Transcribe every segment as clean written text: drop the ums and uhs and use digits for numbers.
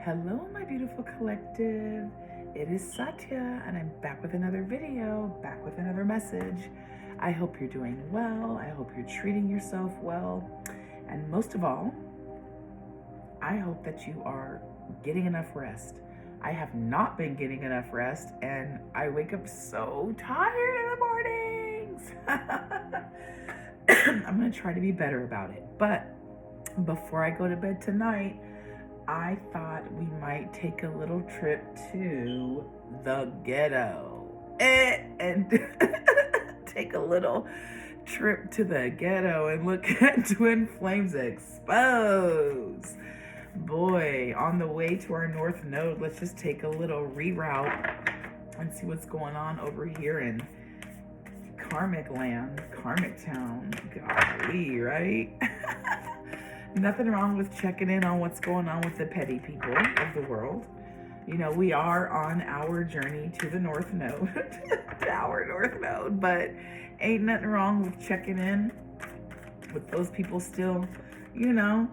Hello, my beautiful collective. It is Satya, and I'm back with another video, back with another message. I hope you're doing well. I hope you're treating yourself well. And most of all, I hope that you are getting enough rest. I have not been getting enough rest, and I wake up so tired in the mornings. I'm going to try to be better about it. But before I go to bed tonight, I thought we might take a little trip to the ghetto and take a little trip to the ghetto and look at twin flames expose. Boy, on the way to our north node, let's just take a little reroute and see what's going on over here in karmic land, karmic town. Golly, right? Nothing wrong with checking in on what's going on with the petty people of the world. You know, we are on our journey to the North Node, to our North Node, but ain't nothing wrong with checking in with those people still, you know,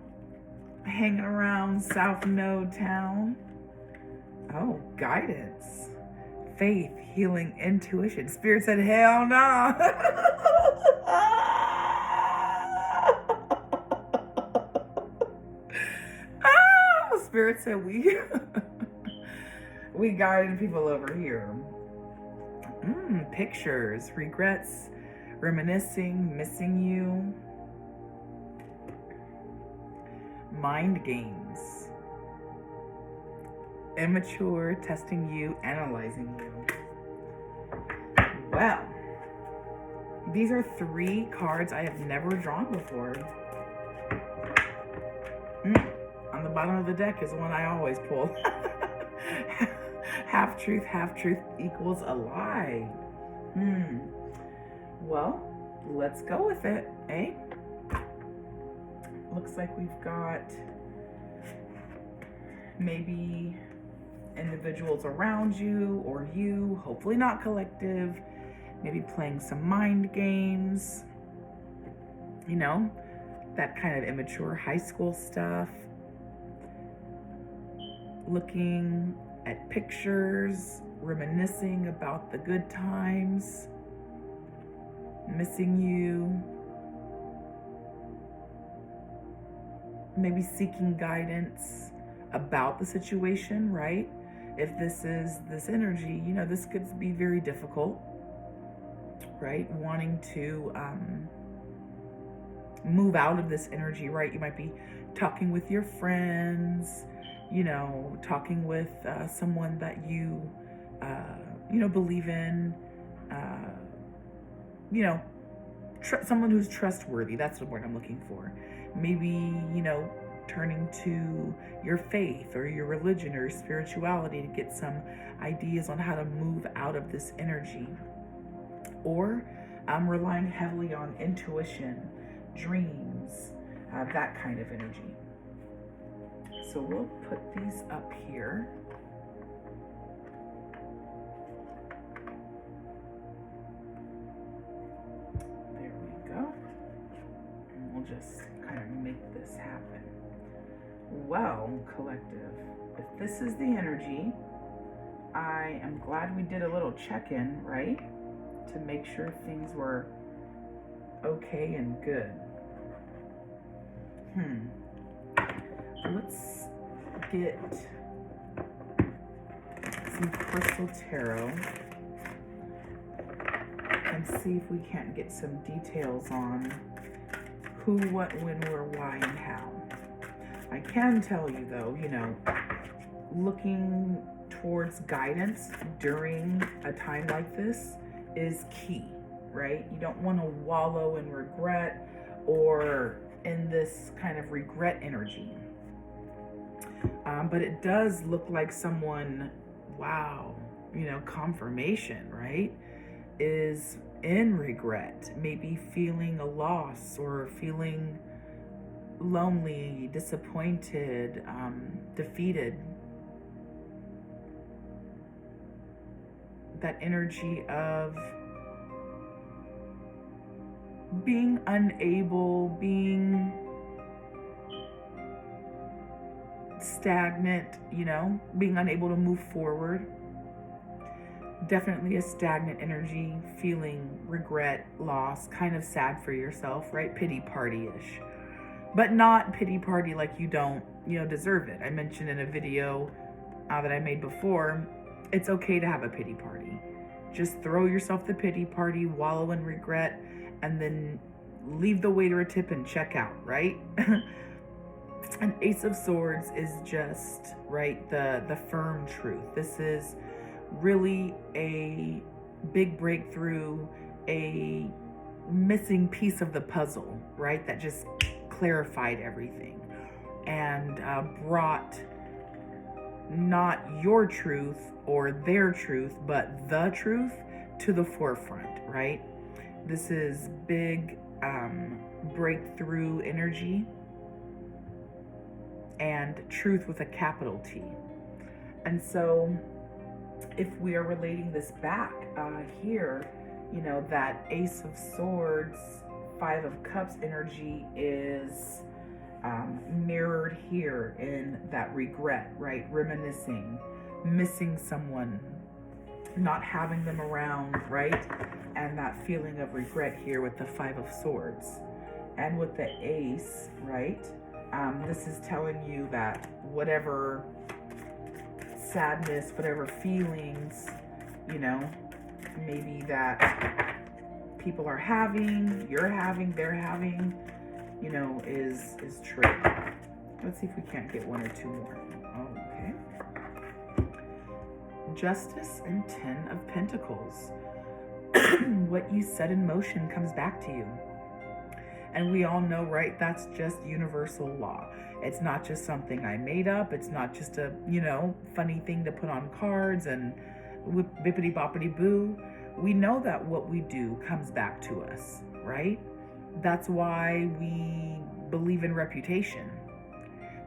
hanging around South Node town. Oh, guidance, faith, healing, intuition. Spirit said, hell no. Spirit said we guiding people over here. Pictures, regrets, reminiscing, missing you, mind games, immature, testing you, analyzing you. Well, these are 3 cards I have never drawn before. On the bottom of the deck is one I always pull. Half truth equals a lie. Well, let's go with it, eh? Looks like we've got maybe individuals around you or you, hopefully not collective, maybe playing some mind games, you know, that kind of immature high school stuff. Looking at pictures, reminiscing about the good times, missing you, maybe seeking guidance about the situation, right? If this is this energy, you know, this could be very difficult, right? Wanting to move out of this energy, right? You might be talking with your friends, you know, talking with someone that you, you know, believe in, you know, someone who's trustworthy. That's the word I'm looking for. Maybe, you know, turning to your faith or your religion or your spirituality to get some ideas on how to move out of this energy. Or I'm relying heavily on intuition, dreams, that kind of energy. So we'll put these up here. There we go. And we'll just kind of make this happen. Well, collective, if this is the energy, I am glad we did a little check-in, right? To make sure things were okay and good. Let's get some crystal tarot and see if we can't get some details on who, what, when, where, why, and how. I can tell you though, you know, looking towards guidance during a time like this is key, right? You don't want to wallow in regret or in this kind of regret energy. But it does look like someone, wow, you know, confirmation, right, is in regret, maybe feeling a loss or feeling lonely, disappointed, defeated. That energy of being unable, being stagnant, being unable to move forward. Definitely a stagnant energy, feeling regret, loss, kind of sad for yourself, right? Pity party-ish. But not pity party like you don't, deserve it. I mentioned in a video that I made before, it's okay to have a pity party. Just throw yourself the pity party, wallow in regret, and then leave the waiter a tip and check out, right? An Ace of Swords is just, right, the firm truth. This is really a big breakthrough, a missing piece of the puzzle, right? That just clarified everything and brought not your truth or their truth, but the truth to the forefront, right? This is big breakthrough energy and truth with a capital T. And so if we are relating this back here, that Ace of Swords, Five of Cups energy is mirrored here in that regret, right? Reminiscing, missing someone, not having them around, right? And that feeling of regret here with the Five of Swords. And with the Ace, right? This is telling you that whatever sadness, whatever feelings, maybe that people are having, you're having, they're having, is true. Let's see if we can't get one or two more. Okay. Justice and Ten of Pentacles. What you set in motion comes back to you. And we all know, right, that's just universal law. It's not just something I made up. It's not just a, funny thing to put on cards and bippity boppity boo. We know that what we do comes back to us, right? That's why we believe in reputation.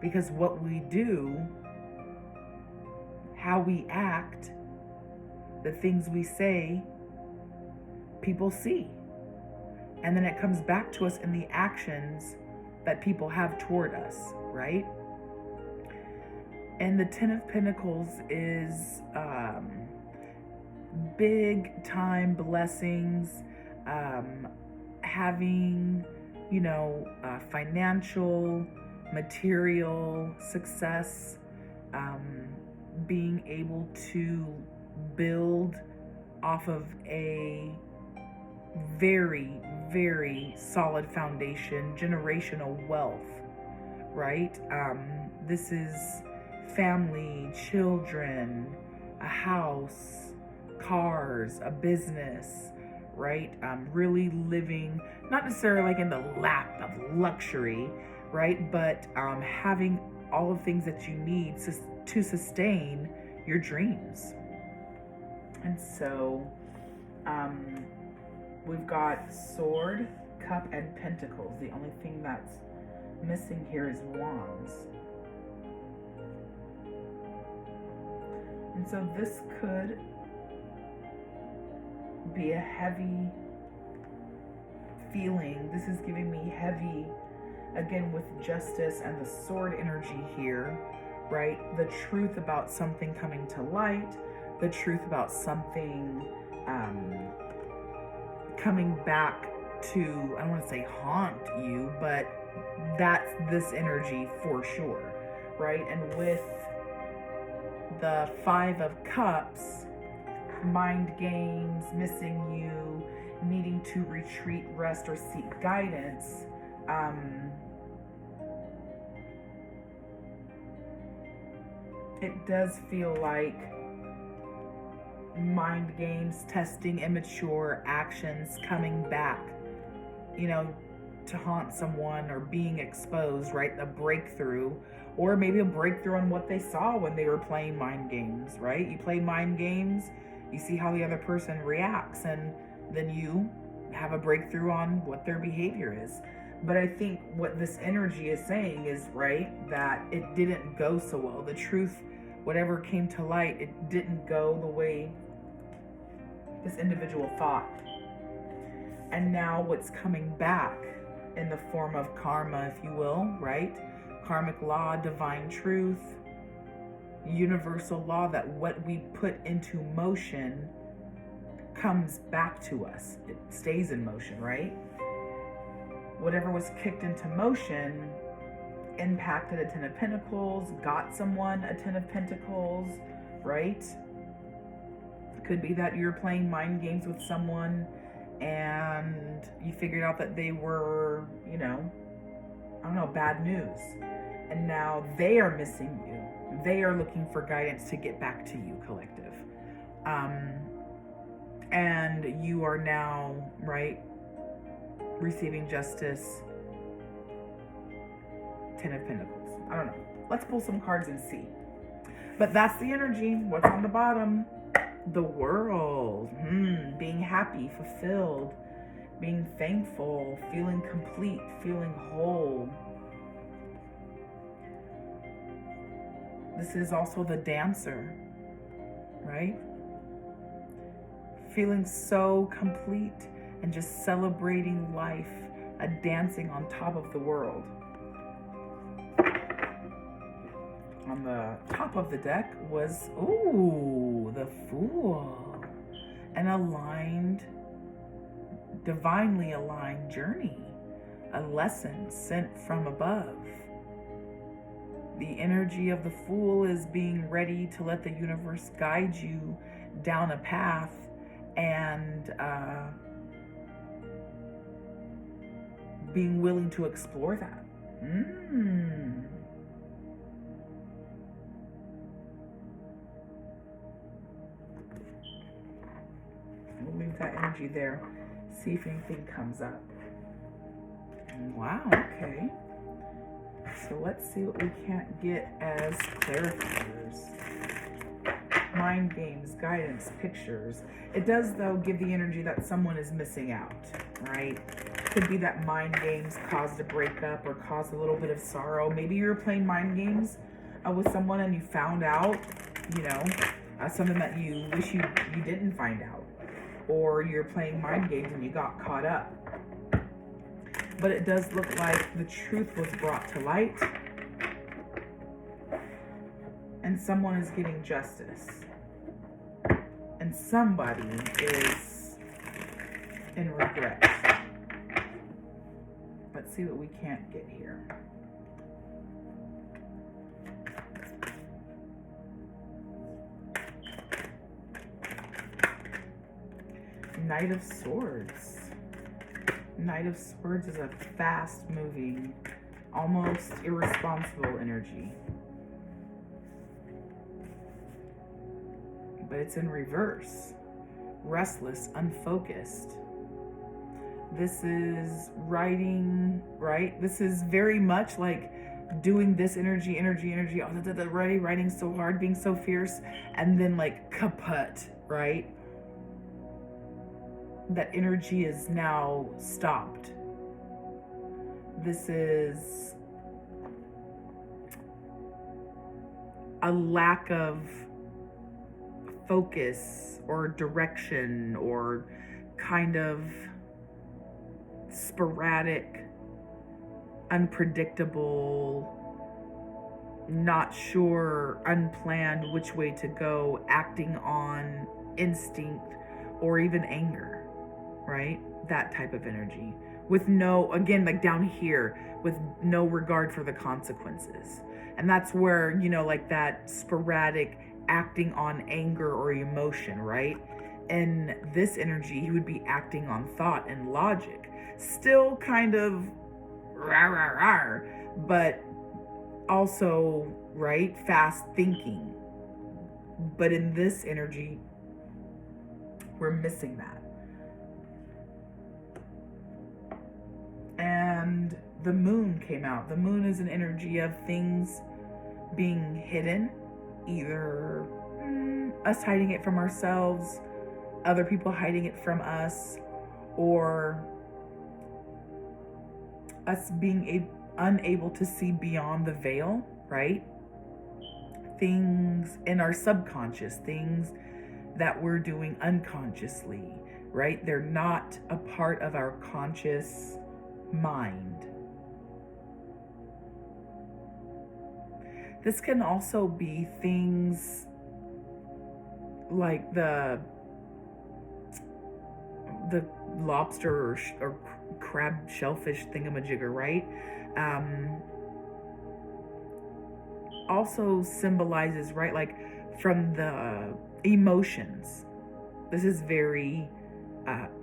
Because what we do, how we act, the things we say, people see. And then it comes back to us in the actions that people have toward us, right? And the Ten of Pentacles is big time blessings, having, financial, material success, being able to build off of a very, very solid foundation, generational wealth, right? This is family, children, a house, cars, a business, right? Really living, not necessarily like in the lap of luxury, right? But having all of things that you need to sustain your dreams. And so, we've got Sword, Cup, and Pentacles. The only thing that's missing here is Wands. And so this could be a heavy feeling. This is giving me heavy, again, with Justice and the Sword energy here, right? The truth about something coming to light, the truth about something coming back to, I don't want to say haunt you, but that's this energy for sure, right? And with the Five of Cups, mind games, missing you, needing to retreat, rest, or seek guidance, it does feel like mind games, testing immature actions, coming back, to haunt someone or being exposed, right? A breakthrough, or maybe a breakthrough on what they saw when they were playing mind games, right? You play mind games, you see how the other person reacts, and then you have a breakthrough on what their behavior is. But I think what this energy is saying is, right, that it didn't go so well. The truth, whatever came to light, it didn't go the way this individual thought. And now what's coming back in the form of karma, if you will, right? Karmic law, divine truth, universal law that what we put into motion comes back to us. It stays in motion, right? Whatever was kicked into motion impacted a Ten of Pentacles, got someone a Ten of Pentacles, right? It could be that you're playing mind games with someone and you figured out that they were, you know, I don't know, bad news. And now they are missing you. They are looking for guidance to get back to you, collective. And you are now, right, receiving justice. Ten of Pentacles. I don't know. Let's pull some cards and see. But that's the energy. What's on the bottom? The World. Being happy, fulfilled, being thankful, feeling complete, feeling whole. This is also the Dancer, right? Feeling so complete and just celebrating life, dancing on top of the world. On the top of the deck was, ooh, the Fool. An aligned, divinely aligned journey. A lesson sent from above. The energy of the Fool is being ready to let the universe guide you down a path and being willing to explore that. We'll leave that energy there. See if anything comes up. Wow, okay. So let's see what we can't get as clarifiers. Mind games, guidance, pictures. It does, though, give the energy that someone is missing out, right? Could be that mind games caused a breakup or caused a little bit of sorrow. Maybe you were playing mind games with someone and you found out, you know, something that you wish you didn't find out. Or you're playing mind games and you got caught up. But it does look like the truth was brought to light. And someone is getting justice. And somebody is in regret. Let's see what we can't get here. Knight of Swords. Knight of Swords is a fast-moving, almost irresponsible energy. But it's in reverse. Restless, unfocused. This is writing, right? This is very much like doing this energy, writing so hard, being so fierce, and then like kaput, right? That energy is now stopped. This is a lack of focus or direction or kind of sporadic, unpredictable, not sure, unplanned which way to go, acting on instinct or even anger. Right? That type of energy. With no, again, like down here, with no regard for the consequences. And that's where, you know, like that sporadic acting on anger or emotion, right? In this energy, he would be acting on thought and logic. Still kind of but also, right, fast thinking. But in this energy, we're missing that. And the Moon came out. The Moon is an energy of things being hidden, either us hiding it from ourselves, other people hiding it from us, or us being unable to see beyond the veil, right? Things in our subconscious, things that we're doing unconsciously, right? They're not a part of our conscious mind. This can also be things like the lobster or crab shellfish thingamajigger, right? Also symbolizes, right, like from the emotions. This is very,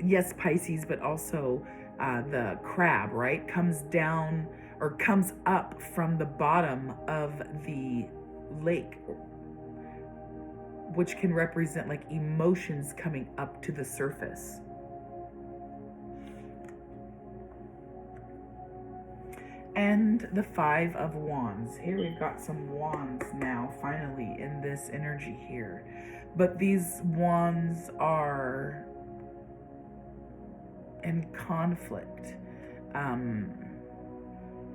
yes, Pisces, but also the crab, right, comes down or comes up from the bottom of the lake, which can represent like emotions coming up to the surface. And the Five of Wands. Here we've got some wands now, finally, in this energy here. But these wands are in conflict.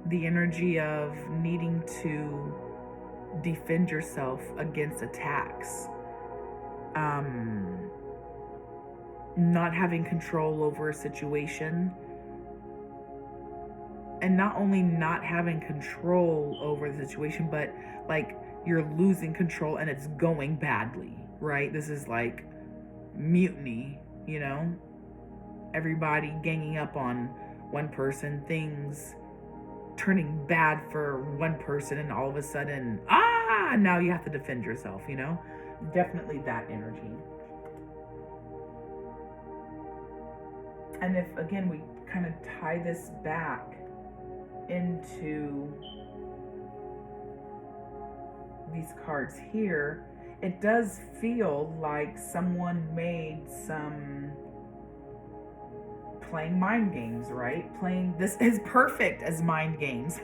The energy of needing to defend yourself against attacks. Not having control over a situation. And not only not having control over the situation, but like you're losing control and it's going badly, right? This is like mutiny, you know? Everybody ganging up on one person, things turning bad for one person, and all of a sudden, now you have to defend yourself, you know? Definitely that energy. And if, again, we kind of tie this back into these cards here, it does feel like someone made some playing mind games, right? This is perfect as mind games.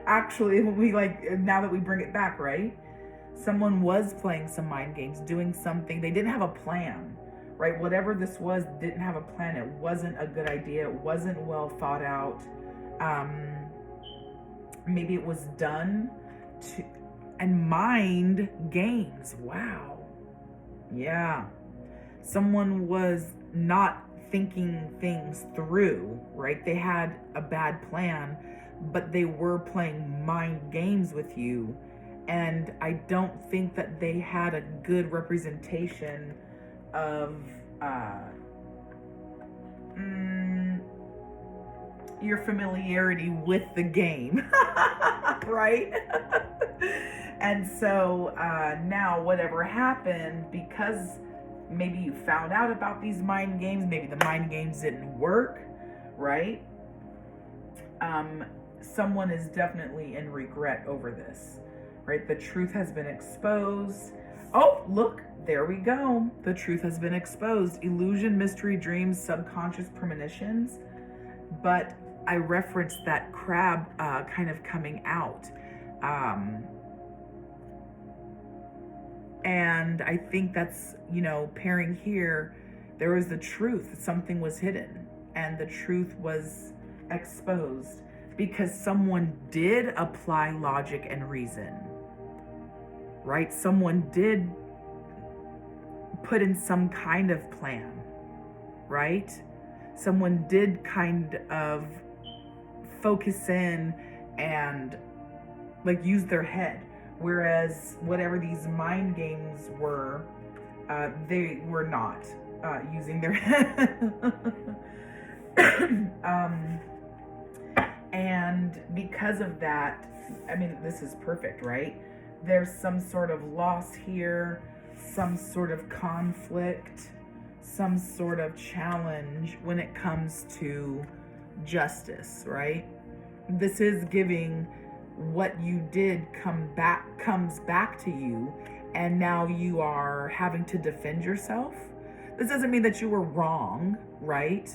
Actually, now that we bring it back, right? Someone was playing some mind games, doing something. They didn't have a plan, right? Whatever this was, didn't have a plan. It wasn't a good idea. It wasn't well thought out. Maybe it was done to, and mind games. Wow. Yeah. Someone was not thinking things through, right? They had a bad plan, but they were playing mind games with you. And I don't think that they had a good representation of your familiarity with the game, right? And so now whatever happened, because maybe you found out about these mind games, maybe the mind games didn't work, right? Someone is definitely in regret over this, right? The truth has been exposed. Oh, look, there we go. The truth has been exposed. Illusion, mystery, dreams, subconscious premonitions. But I referenced that crab kind of coming out. And I think that's, pairing here, there was the truth. Something was hidden and the truth was exposed because someone did apply logic and reason, right? Someone did put in some kind of plan, right? Someone did kind of focus in and like use their head. Whereas whatever these mind games were, they were not using their head. And because of that, I mean, this is perfect, right? There's some sort of loss here, some sort of conflict, some sort of challenge when it comes to justice, right? This is giving what you did comes back to you, and now you are having to defend yourself. This doesn't mean that you were wrong, right?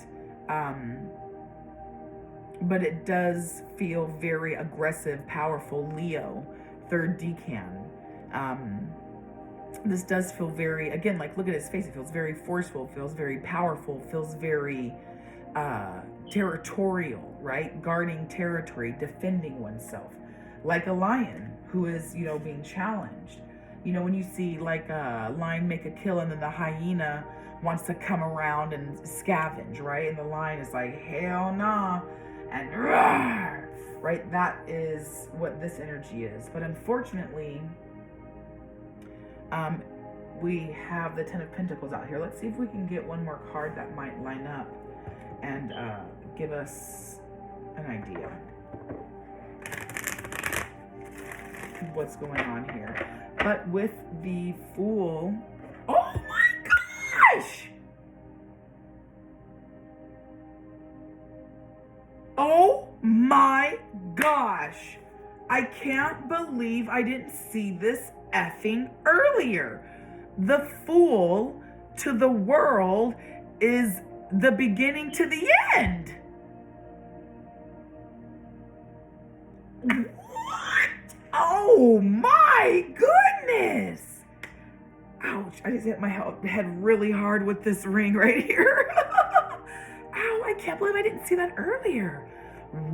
But it does feel very aggressive, powerful. Leo, third decan. This does feel very, again, like look at his face. It feels very forceful, feels very powerful, feels very territorial, right? Guarding territory, defending oneself. Like a lion who is, being challenged. When you see like a lion make a kill and then the hyena wants to come around and scavenge, right? And the lion is like, hell nah. And right? That is what this energy is. But unfortunately, we have the Ten of Pentacles out here. Let's see if we can get one more card that might line up and give us an idea what's going on here. But with the Fool, oh my gosh! Oh my gosh! I can't believe I didn't see this effing earlier. The Fool to the world is the beginning to the end. What? Oh my goodness. Ouch, I just hit my head really hard with this ring right here. Ow, I can't believe I didn't see that earlier.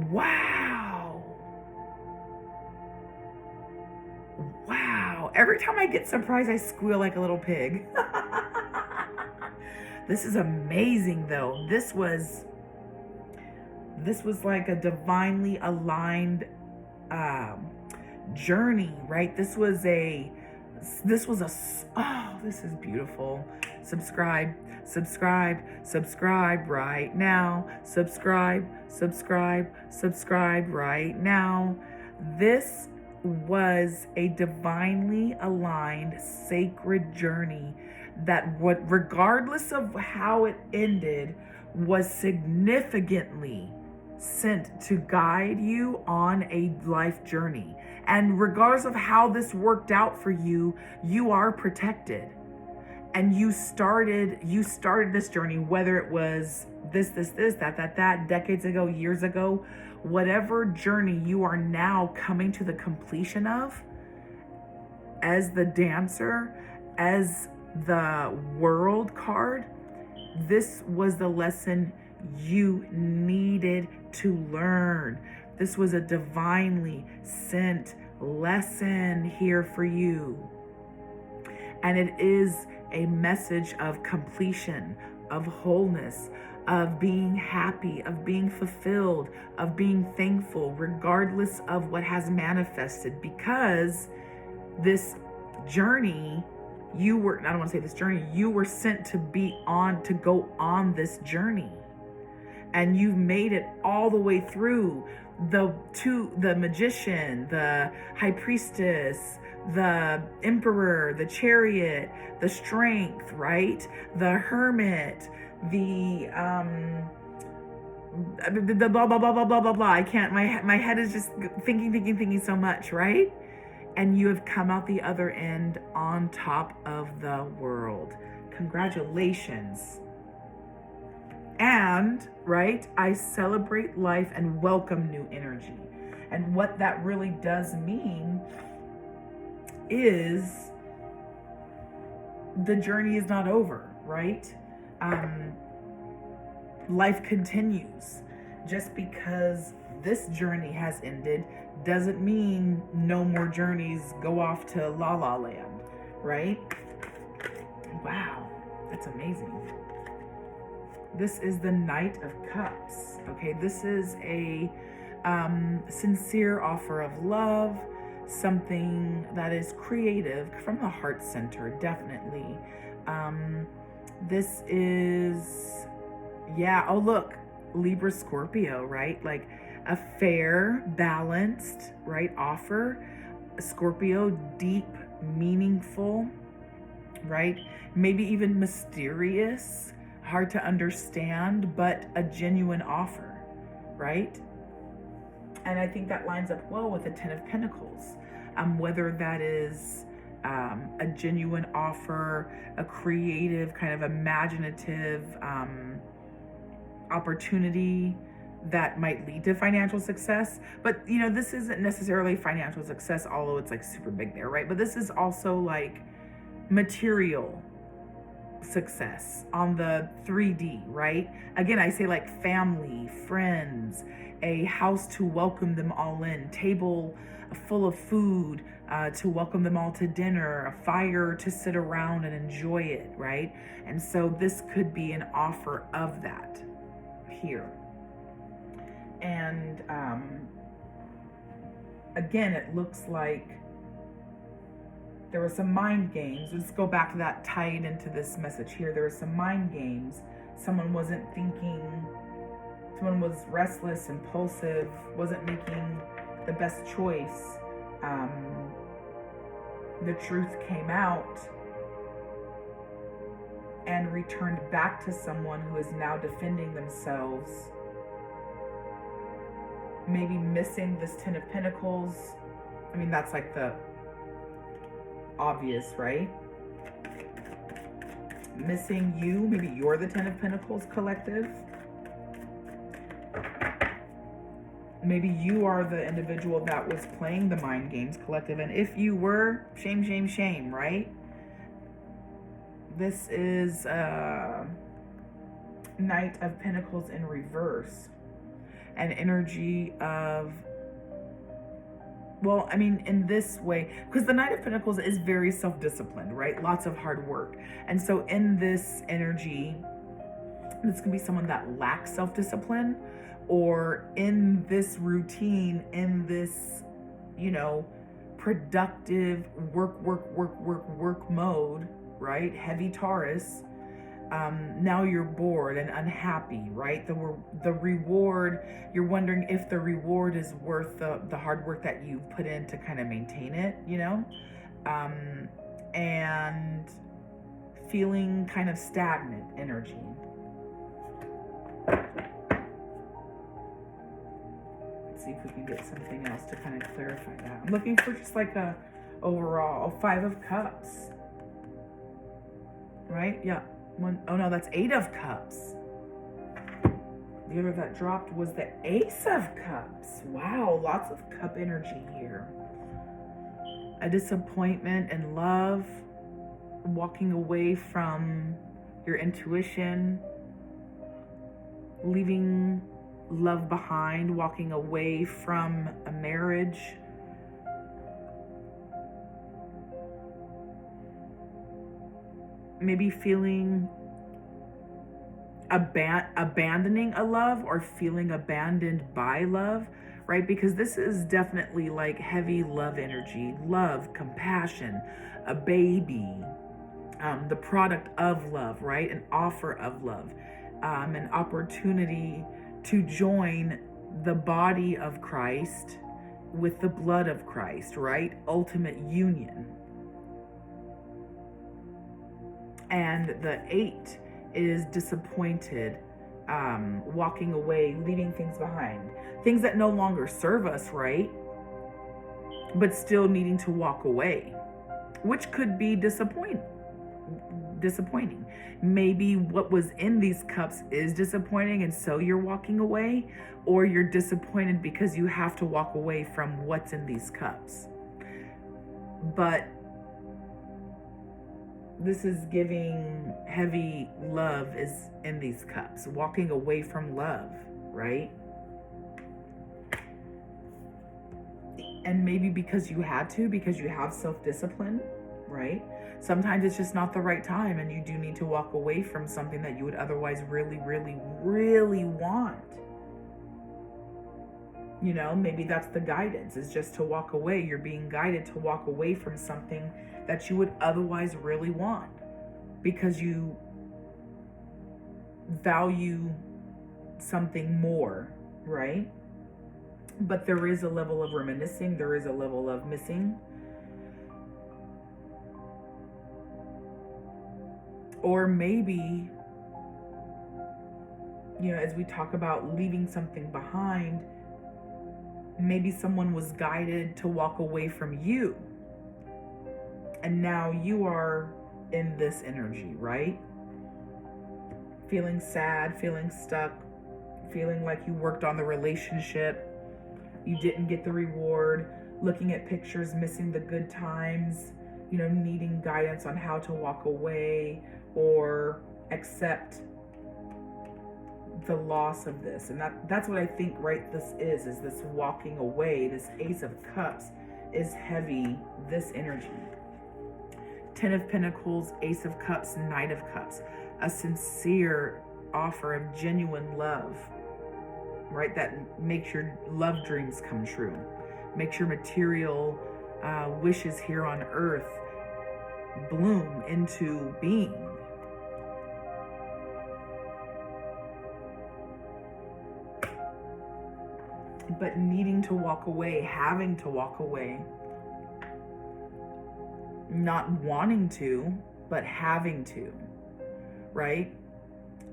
Wow. Wow. Every time I get surprised, I squeal like a little pig. This is amazing though. This was like a divinely aligned journey, right? This was a, oh, this is beautiful. Subscribe right now. Subscribe right now. This was a divinely aligned sacred journey that regardless of how it ended, was significantly sent to guide you on a life journey. And regardless of how this worked out for you, you are protected. And you started this journey, whether it was this, that, decades ago, years ago, whatever journey you are now coming to the completion of, as the Dancer, as the World card, this was the lesson you needed to learn. This was a divinely sent lesson here for you. And it is a message of completion, of wholeness, of being happy, of being fulfilled, of being thankful, regardless of what has manifested. Because this journey, you were, I don't want to say this journey, you were sent to go on this journey. And you've made it all the way through the Magician, the High Priestess, the Emperor, the Chariot, the Strength, right? The Hermit, the blah, blah, blah, blah, blah, blah, blah. I can't, my head is just thinking so much, right? And you have come out the other end on top of the world. Congratulations. And, right, I celebrate life and welcome new energy. And what that really does mean is the journey is not over, right? Life continues. Just because this journey has ended doesn't mean no more journeys go off to La La Land, right? Wow, that's amazing. This is the Knight of Cups. Okay, this is a sincere offer of love, something that is creative from the heart center, definitely. This is, yeah, oh look, Libra, Scorpio, right? Like a fair, balanced, right, offer. Scorpio, deep, meaningful, right? Maybe even mysterious, hard to understand, but a genuine offer, right? And I think that lines up well with the Ten of Pentacles. Whether that is a genuine offer, a creative, kind of imaginative opportunity that might lead to financial success. But, you know, this isn't necessarily financial success, although it's like super big there, right? But this is also like material success on the 3D, right? Again, I say like family, friends, a house to welcome them all in, table full of food to welcome them all to dinner, a fire to sit around and enjoy it, right? And so this could be an offer of that here. And again, it looks like there were some mind games. Let's go back to that, tied into this message here. There were some mind games. Someone wasn't thinking, someone was restless, impulsive, wasn't making the best choice. The truth came out and returned back to someone who is now defending themselves. Maybe missing this 10 of Pentacles. I mean, that's like the obvious, right? Missing you. Maybe you're the 10 of Pentacles collective. Maybe you are the individual that was playing the mind games collective. And if you were, shame, shame, shame, right? This is Knight of Pentacles in reverse. An energy of, well, I mean, in this way, because the Knight of Pentacles is very self-disciplined, right? Lots of hard work. And so in this energy, this can be someone that lacks self-discipline, or in this routine, in this, you know, productive work mode, right? Heavy Taurus. Now you're bored and unhappy, right? The reward, you're wondering if the reward is worth the hard work that you've put in to kind of maintain it, you know? And feeling kind of stagnant energy. Let's see if we can get something else to kind of clarify that. I'm looking for just like a overall 5 of Cups, right? Yeah. Oh no, that's 8 of Cups. The other that dropped was the Ace of Cups. Wow, lots of cup energy here. A disappointment in love, walking away from your intuition, leaving love behind, walking away from a marriage. Maybe feeling abandoning a love, or feeling abandoned by love, right? Because this is definitely like heavy love energy, love, compassion, a baby, the product of love, right? An offer of love, an opportunity to join the body of Christ with the blood of Christ, right? Ultimate union. And the 8 is disappointed, walking away, leaving things behind. Things that no longer serve us, right? But still needing to walk away, which could be disappointing. Maybe what was in these cups is disappointing, and so you're walking away, or you're disappointed because you have to walk away from what's in these cups. But this is giving heavy love is in these cups, walking away from love, right? And maybe because you had to, because you have self-discipline, right? Sometimes it's just not the right time, and you do need to walk away from something that you would otherwise really, really, really want. You know, maybe that's the guidance, is just to walk away. You're being guided to walk away from something that you would otherwise really want, because you value something more, right? But there is a level of reminiscing, there is a level of missing. Or maybe, you know, as we talk about leaving something behind, maybe someone was guided to walk away from you, and now you are in this energy, right? Feeling sad, feeling stuck, feeling like you worked on the relationship, you didn't get the reward, looking at pictures, missing the good times, you know, needing guidance on how to walk away or accept the loss of this. And that's what I think, right, this is this walking away. This Ace of Cups is heavy, this energy. 10 of Pentacles, Ace of Cups, Knight of Cups. A sincere offer of genuine love, right? That makes your love dreams come true. Makes your material wishes here on earth bloom into being. But needing to walk away, having to walk away, not wanting to, but having to, right?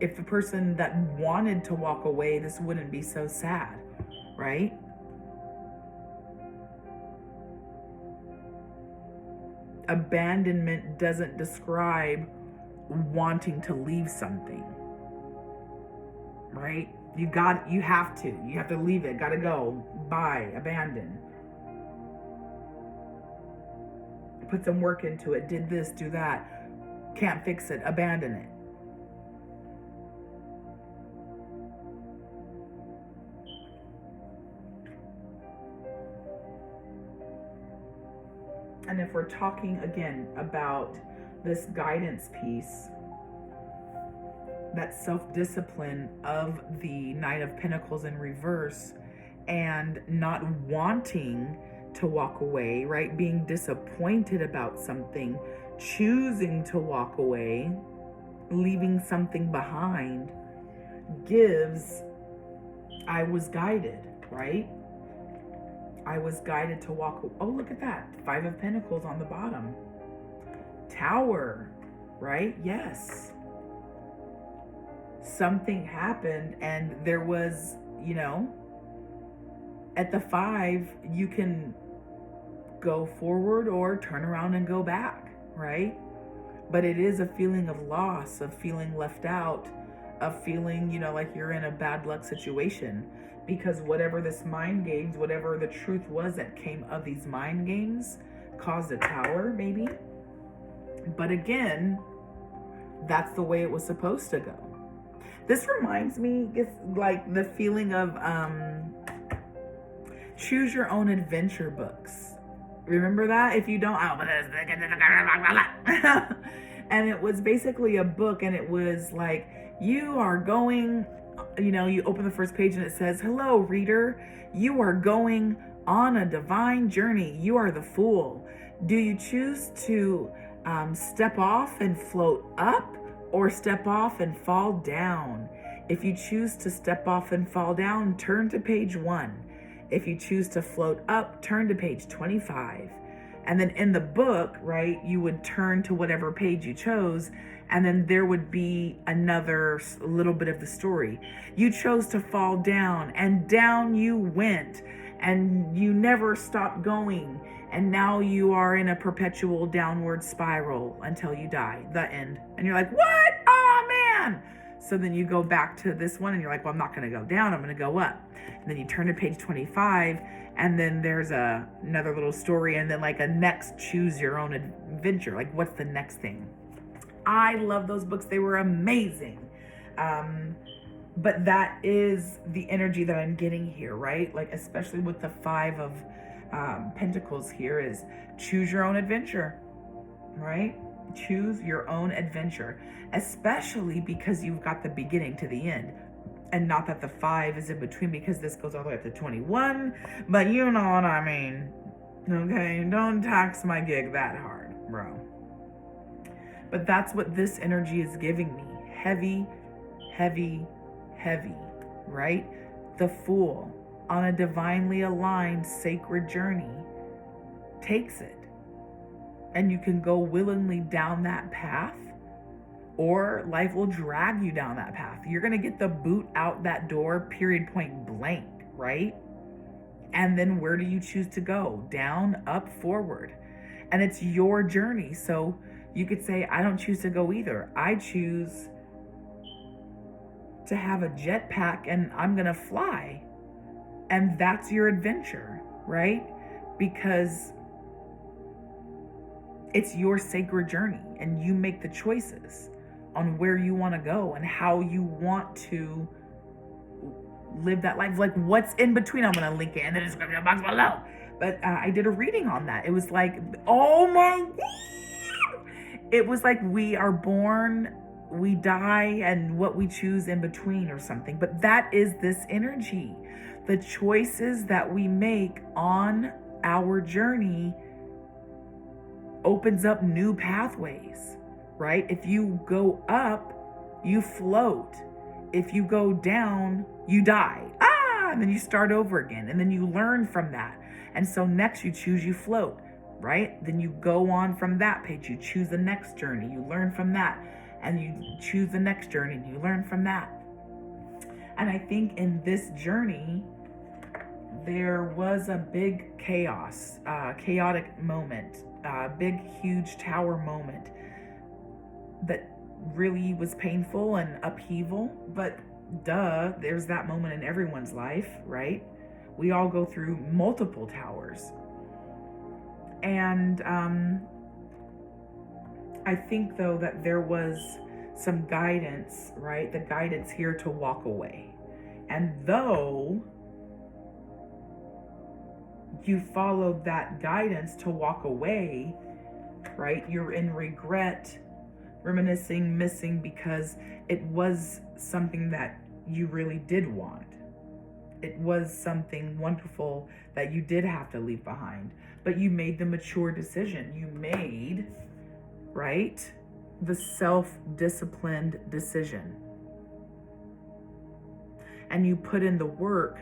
If the person that wanted to walk away, this wouldn't be so sad, right? Abandonment doesn't describe wanting to leave something, right? You have to leave it, gotta go, bye, abandon. Put some work into it, did this, do that, can't fix it, abandon it. And if we're talking again about this guidance piece, that self-discipline of the Knight of Pentacles in reverse, and not wanting to walk away, right? Being disappointed about something, choosing to walk away, leaving something behind, gives, I was guided, right? I was guided to walk. Oh, look at that. 5 of Pentacles on the bottom. Tower, right? Yes. Something happened and there was, at the 5, you can go forward or turn around and go back, right? But it is a feeling of loss, of feeling left out, of feeling, like you're in a bad luck situation. Because whatever this mind games, whatever the truth was that came of these mind games, caused a tower, maybe. But again, that's the way it was supposed to go. This reminds me, it's like the feeling of choose your own adventure books. Remember that? If you don't, and it was basically a book, and it was like, you are going, you open the first page and it says, hello, reader, you are going on a divine journey. You are the fool. Do you choose to step off and float up, or step off and fall down? If you choose to step off and fall down, turn to page 1. If you choose to float up, turn to page 25. And then in the book, right, you would turn to whatever page you chose, and then there would be another little bit of the story. You chose to fall down, and down you went, and you never stopped going, and now you are in a perpetual downward spiral until you die. The end. And you're like, what? Oh, man. So then you go back to this one, and you're like, well, I'm not going to go down. I'm going to go up. And then you turn to page 25, and then there's another little story, and then like a next choose your own adventure. Like, what's the next thing? I love those books. They were amazing. But that is the energy that I'm getting here, right? Like, especially with the 5 of Pentacles here, is choose your own adventure, right? Choose your own adventure, especially because you've got the beginning to the end, and not that the 5 is in between, because this goes all the way up to 21, but you know what I mean. Okay, don't tax my gig that hard, bro. But that's what this energy is giving me. Heavy, heavy, heavy, right? The Fool, on a divinely aligned sacred journey, takes it. And you can go willingly down that path, or life will drag you down that path. You're going to get the boot out that door, period, point blank, right? And then where do you choose to go? Down, up, forward. And it's your journey. So you could say, I don't choose to go either. I choose to have a jetpack and I'm going to fly. And that's your adventure, right? Because it's your sacred journey, and you make the choices on where you want to go and how you want to live that life. Like, what's in between, I'm going to link it in the description box below. But I did a reading on that. It was like, oh my God. It was like, we are born, we die, and what we choose in between or something. But that is this energy. the choices that we make on our journey opens up new pathways, right? If you go up, you float. If you go down, you die. And then you start over again. And then you learn from that. And so next you choose, you float, right? Then you go on from that page. You choose the next journey. You learn from that. And you choose the next journey. And you learn from that. And I think in this journey, there was a big chaotic moment, a big, huge tower moment that really was painful and upheaval. But there's that moment in everyone's life, right? We all go through multiple towers. And I think, though, that there was some guidance, right? The guidance here to walk away. And though you followed that guidance to walk away, right? You're in regret, reminiscing, missing, because it was something that you really did want. It was something wonderful that you did have to leave behind, but you made the mature decision. You made, right, the self-disciplined decision. And you put in the work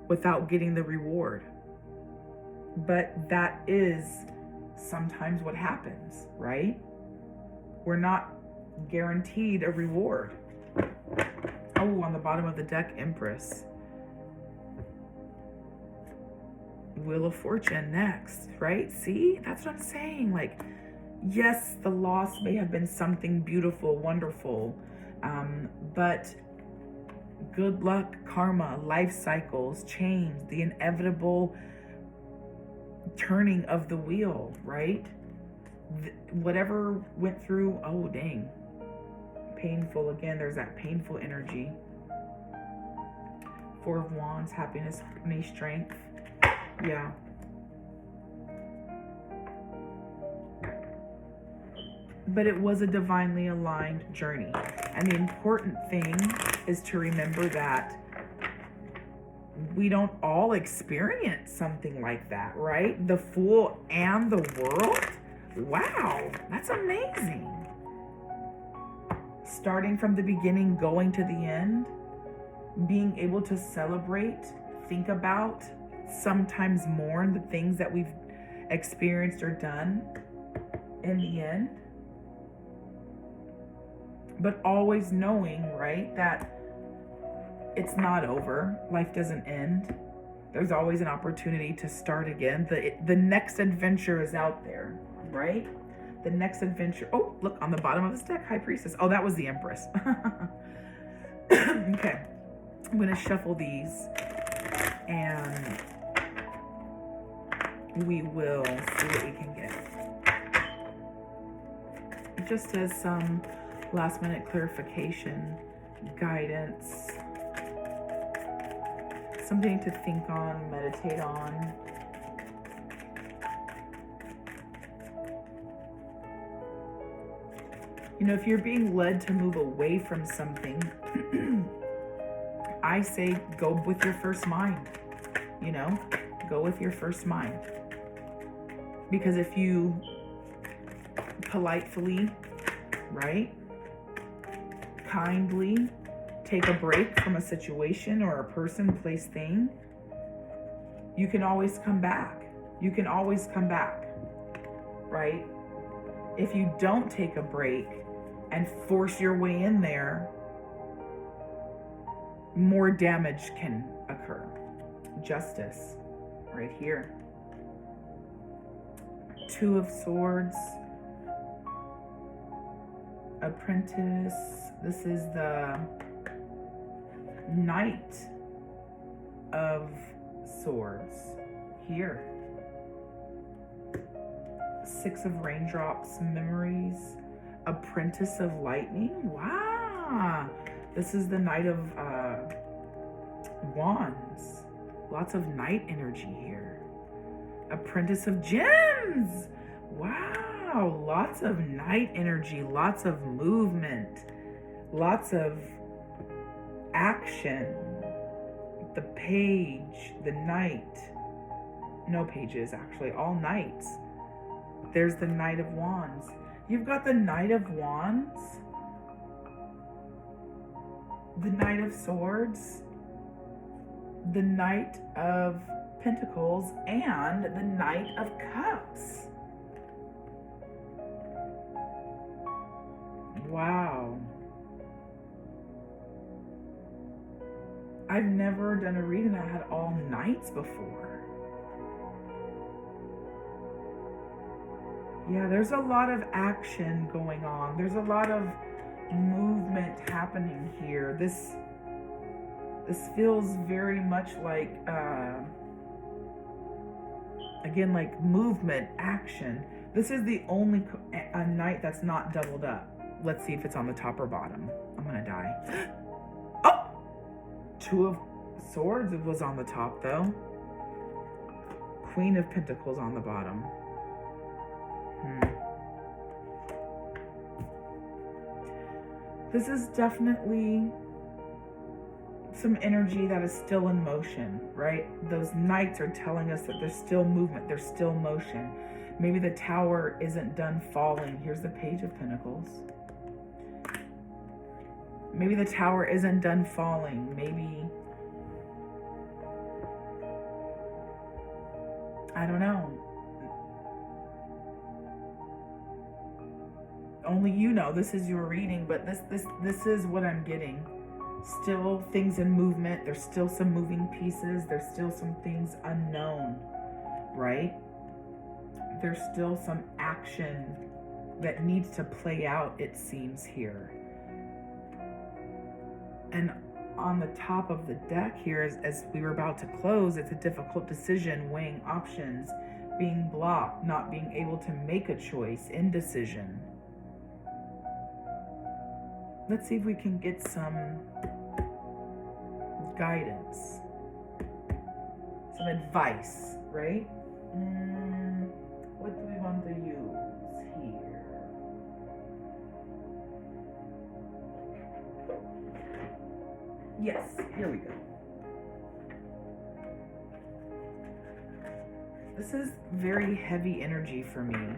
without getting the reward. But that is sometimes what happens, right? We're not guaranteed a reward. Oh, on the bottom of the deck, Empress. Wheel of Fortune next, right? See, that's what I'm saying. Like, yes, the loss may have been something beautiful, wonderful, but good luck, karma, life cycles, change, the inevitable turning of the wheel, right? Whatever went through, oh dang, painful again. There's that painful energy. Four of Wands, happiness, harmony, strength. Yeah. But it was a divinely aligned journey. And the important thing is to remember that we don't all experience something like that, right? The Fool and the World. Wow, that's amazing. Starting from the beginning, going to the end, being able to celebrate, think about, sometimes mourn the things that we've experienced or done in the end. But always knowing, right, that it's not over. Life doesn't end. There's always an opportunity to start again. The next adventure is out there, right? The next adventure. Oh, look, on the bottom of this deck, High Priestess. Oh, that was the Empress. Okay. I'm going to shuffle these and we will see what we can get. Just as some last minute clarification, guidance, something to think on, meditate on. You know, if you're being led to move away from something, I say go with your first mind, you know, go with your first mind. Because if you politely, right, kindly take a break from a situation or a person, place, thing, you can always come back. You can always come back, right? If you don't take a break and force your way in there, more damage can occur. Justice, right here. Two of Swords. Apprentice. This is the Knight of Swords here. Six of Raindrops, Memories. Apprentice of Lightning. Wow. This is the Knight of Wands. Lots of night energy here. Apprentice of Gems. Wow. Lots of night energy. Lots of movement. Lots of action. the page, the knight. No pages, actually, all knights. There's the Knight of Wands. You've got the Knight of Wands, the Knight of Swords, the Knight of Pentacles, and the Knight of Cups. Wow. I've never done a reading that had all knights before. Yeah, there's a lot of action going on. There's a lot of movement happening here. This feels very much like, again, like movement, action. This is the only knight that's not doubled up. Let's see if it's on the top or bottom. I'm gonna die. Oh! Two of Swords was on the top though. Queen of Pentacles on the bottom. This is definitely some energy that is still in motion, right? Those knights are telling us that there's still movement, there's still motion. Maybe the tower isn't done falling. Here's the Page of Pentacles. Maybe the tower isn't done falling. Maybe, I don't know. Only you know. This is your reading, but this is what I'm getting. Still things in movement. There's still some moving pieces. There's still some things unknown, right? There's still some action that needs to play out, it seems here. And on the top of the deck here, as we were about to close, it's a difficult decision, weighing options, being blocked, not being able to make a choice, indecision. Let's see if we can get some guidance, some advice, right? What do we want to use here? Yes, here we go. This is very heavy energy for me.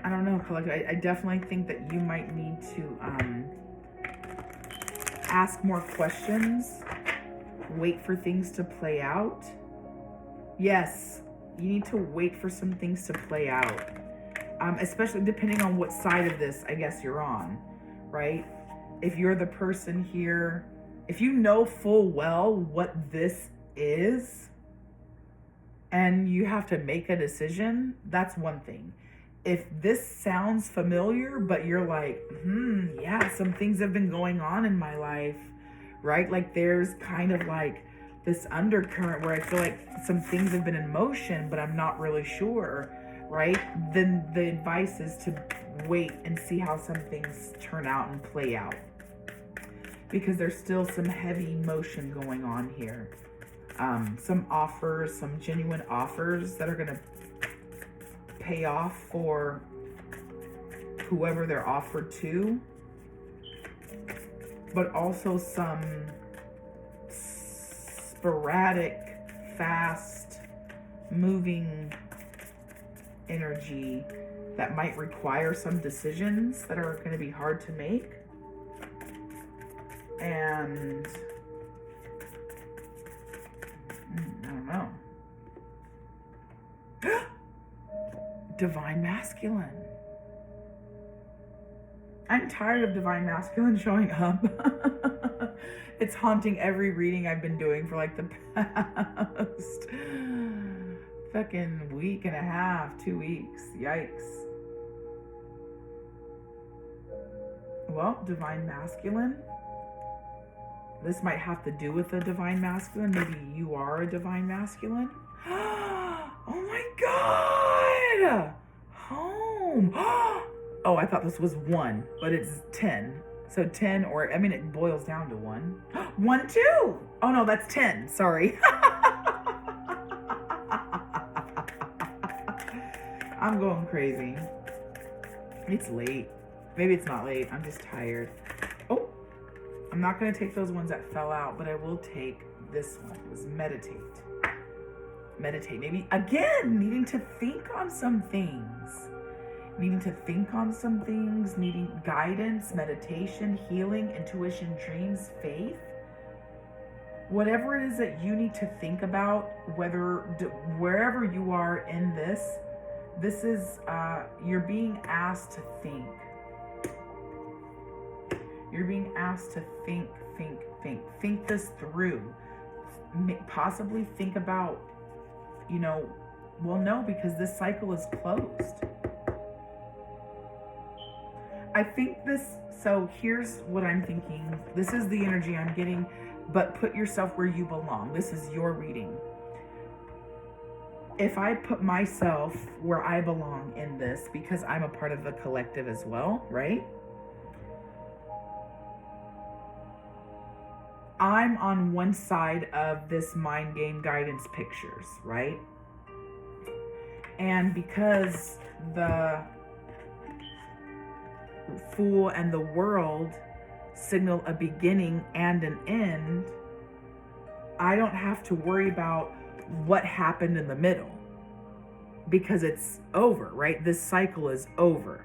I don't know, Collective. I definitely think that you might need to ask more questions, wait for things to play out. Yes, you need to wait for some things to play out, especially depending on what side of this, I guess, you're on, right? If you're the person here, if you know full well what this is and you have to make a decision, that's one thing. If this sounds familiar, but you're like, yeah, some things have been going on in my life, right? Like there's kind of like this undercurrent where I feel like some things have been in motion, but I'm not really sure, right? Then the advice is to wait and see how some things turn out and play out. Because there's still some heavy motion going on here. Some offers, some genuine offers that are gonna pay off for whoever they're offered to, but also some sporadic, fast moving energy that might require some decisions that are going to be hard to make. And I don't know. Divine Masculine. I'm tired of Divine Masculine showing up. It's haunting every reading I've been doing for like the past fucking week and a half, 2 weeks. Yikes. Well, Divine Masculine. This might have to do with a Divine Masculine. Maybe you are a Divine Masculine. Oh my God! Home. Oh, I thought this was 1, but it's 10. So 10, or I mean, it boils down to 1. 1, 2. Oh no, that's 10. Sorry. I'm going crazy. It's late. Maybe it's not late. I'm just tired. I'm not going to take those ones that fell out, but I will take this one. It was meditate. Meditate. Maybe, again, needing to think on some things. Needing guidance, meditation, healing, intuition, dreams, faith. Whatever it is that you need to think about, wherever you are in this is, you're being asked to think. You're being asked to think this through. Possibly think about, no, because this cycle is closed. I think so here's what I'm thinking. This is the energy I'm getting, but put yourself where you belong. This is your reading. If I put myself where I belong in this, because I'm a part of the collective as well, right? I'm on one side of this mind game guidance pictures, right? And because the Fool and the World signal a beginning and an end, I don't have to worry about what happened in the middle because it's over, right? This cycle is over.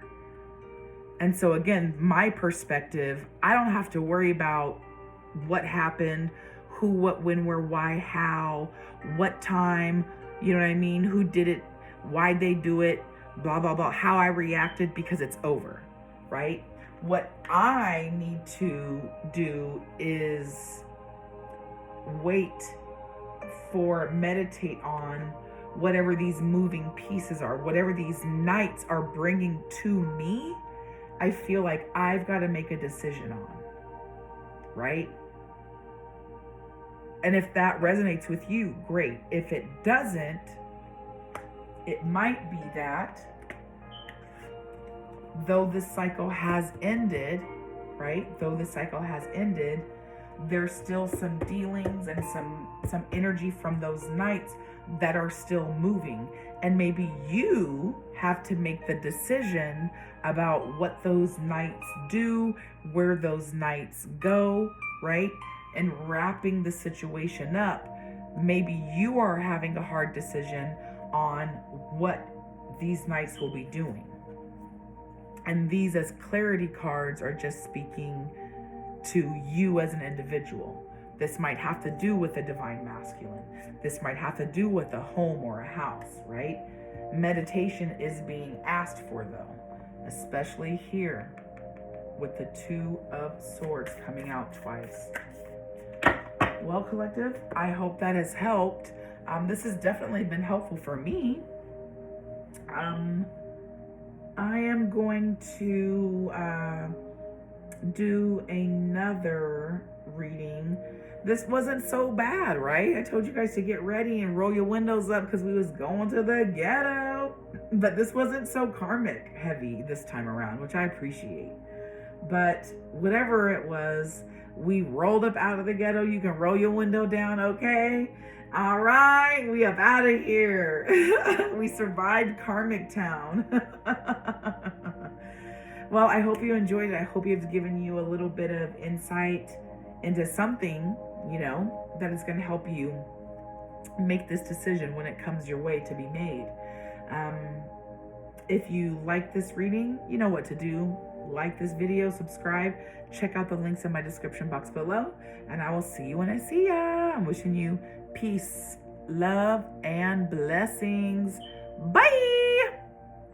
And so again, my perspective, I don't have to worry about what happened, who, what, when, where, why, how, what time, you know what I mean? Who did it, why'd they do it, blah, blah, blah, how I reacted, because it's over, right? What I need to do is meditate on whatever these moving pieces are, whatever these nights are bringing to me. I feel like I've got to make a decision on, right? And if that resonates with you, great. If it doesn't, it might be that though this cycle has ended, right? Though this cycle has ended, there's still some dealings and some energy from those nights that are still moving. And maybe you have to make the decision about what those nights do, where those nights go, right? And wrapping the situation up. Maybe you are having a hard decision on what these nights will be doing. And these as clarity cards are just speaking to you as an individual. This might have to do with the divine masculine. This might have to do with a home or a house, right? Meditation is being asked for though, especially here with the Two of Swords coming out twice. Well, collective, I hope that has helped. This has definitely been helpful for me. I am going to do another reading. This wasn't so bad, right? I told you guys to get ready and roll your windows up because we was going to the ghetto. But this wasn't so karmic heavy this time around, which I appreciate. But whatever it was, we rolled up out of the ghetto. You can roll your window down, okay? All right, we up out of here. We survived Karmic Town. Well, I hope you enjoyed it. I hope it's given you a little bit of insight into something, that is going to help you make this decision when it comes your way to be made. If you like this reading, you know what to do. Like this video, subscribe, check out the links in my description box below, and I will see you when I see ya. I'm wishing you peace, love, and blessings. Bye.